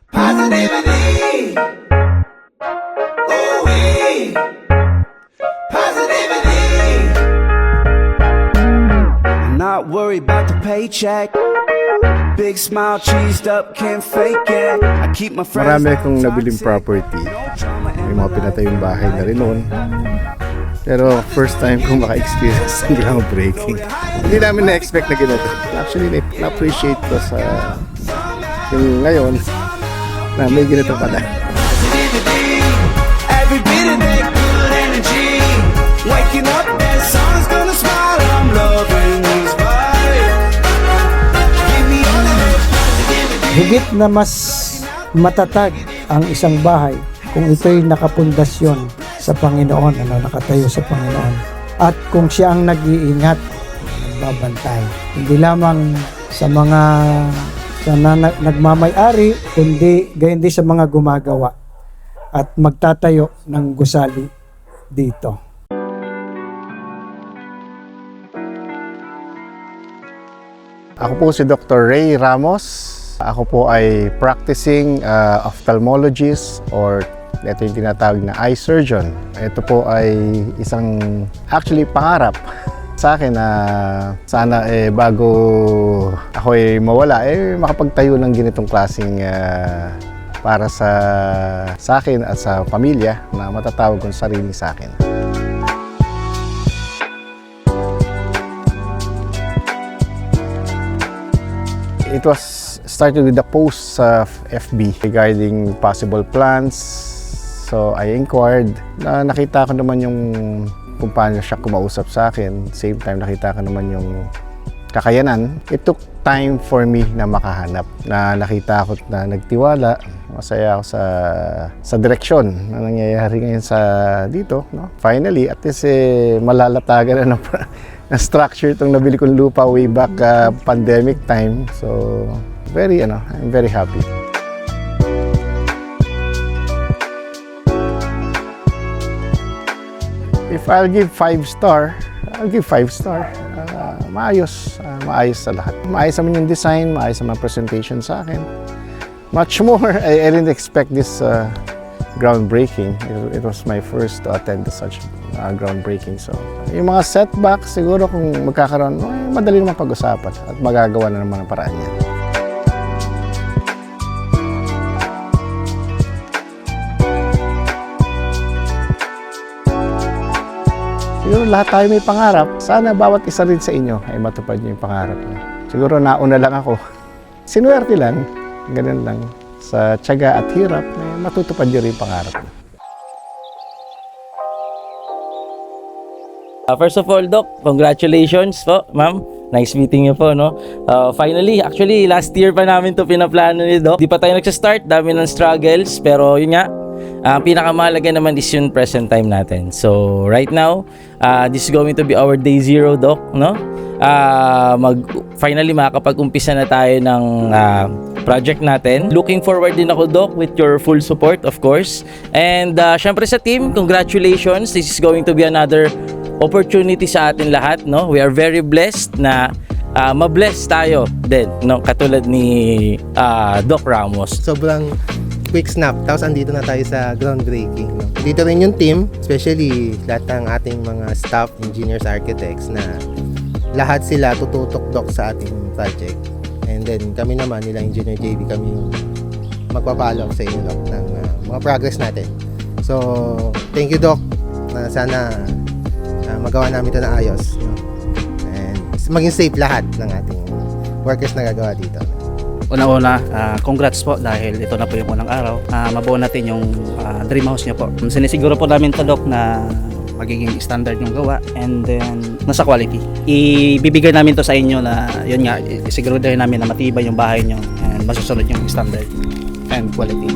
Positivity. Ooh-wee. Positivity. I'm not worried about the paycheck. Big smile, cheesed up, can't fake it. I keep my friends. Marami akong nabiling property. May mga pinatayong bahay na rin noon. Pero first time kong maka-experience ng groundbreaking. Hindi namin na-expect na ganito. Actually, na-appreciate ko sa yung ngayon na may ganito pala. Every bit of that good energy. Waking up, that sun's gonna smile. I'm loving these vibes. Give me all of that positivity. Higit na mas matatag ang isang bahay kung ito'y nakapundasyon sa Panginoon, nakatayo sa Panginoon. At kung siya ang nag-iingat, nagbabantay. Hindi lamang sa mga nagmamay-ari, kundi gayon din sa mga gumagawa at magtatayo ng gusali dito. Ako po si Dr. Ray Ramos. Ako po ay practicing ophthalmologist or ito yung tinatawag na eye surgeon. Ito po ay isang actually pangarap sa akin na sana bago ako mawala makapagtayo ng ganitong klaseng para sa akin at sa pamilya na matatawag kong sarili sa akin. It was started with a post sa FB regarding possible plans. So I inquired, nakita ko naman yung kung paano siya kumausap sa akin. Same time nakita ko naman yung kakayanan. It took time for me na makahanap. Na nakita ko na nagtiwala. Masaya ako sa direksyon na nangyayari ngayon sa dito. No? Finally, at least malalatagan na na structure itong nabili kong lupa way back pandemic time. So I'm very happy. If I'll give 5-star, I'll give 5-star. Maayos sa lahat. Maayos naman yung design, maayos naman presentation sa akin. Much more, I didn't expect this groundbreaking. It was my first to attend to such groundbreaking. So, yung mga setbacks, siguro kung magkakaroon, madali naman pag-usapan at magagawa na naman ang paraan yan. Siguro lahat tayo may pangarap. Sana bawat isa rin sa inyo ay matupad niyo yung pangarap niyo. Siguro nauna lang ako. Sinuwerte lang. Ganun lang. Sa tiyaga at hirap, matutupad niyo rin yung pangarap niyo. First of all, Doc, congratulations po, ma'am. Nice meeting you po, no? Finally, actually, last year pa namin to pinaplano ni Doc. Di pa tayo nagsastart, dami ng struggles, pero yun nga, ang pinakamahalaga naman is yung present time natin. So, right now, this is going to be our day zero, Doc, no? Finally, makakapag-umpisa na tayo ng project natin. Looking forward din ako, Doc, with your full support, of course. And syempre sa team, congratulations. This is going to be another opportunity sa atin lahat, no? We are very blessed na ma-bless tayo din, no? Katulad ni Doc Ramos. Sobrang quick snap, tapos andito na tayo sa groundbreaking. No? Dito rin yung team, especially lahat ng ating mga staff, engineers, architects na lahat sila tututok, Doc, sa ating project. And then kami naman, nila Engineer JB, kami yung magpapalo sa inyo, Doc, ng mga progress natin. So, thank you, Doc. Sana magawa namin ito na ayos. No? And maging safe lahat ng ating workers na gagawa dito. Una-una, congrats po dahil ito na po yung unang araw. Mabuo natin yung dream house niyo po. Sinisiguro po namin ito, Doc, na magiging standard yung gawa and then nasa quality. Ibibigay namin to sa inyo na yun nga, isiguro din namin na matibay yung bahay niyo and masusunod yung standard and quality.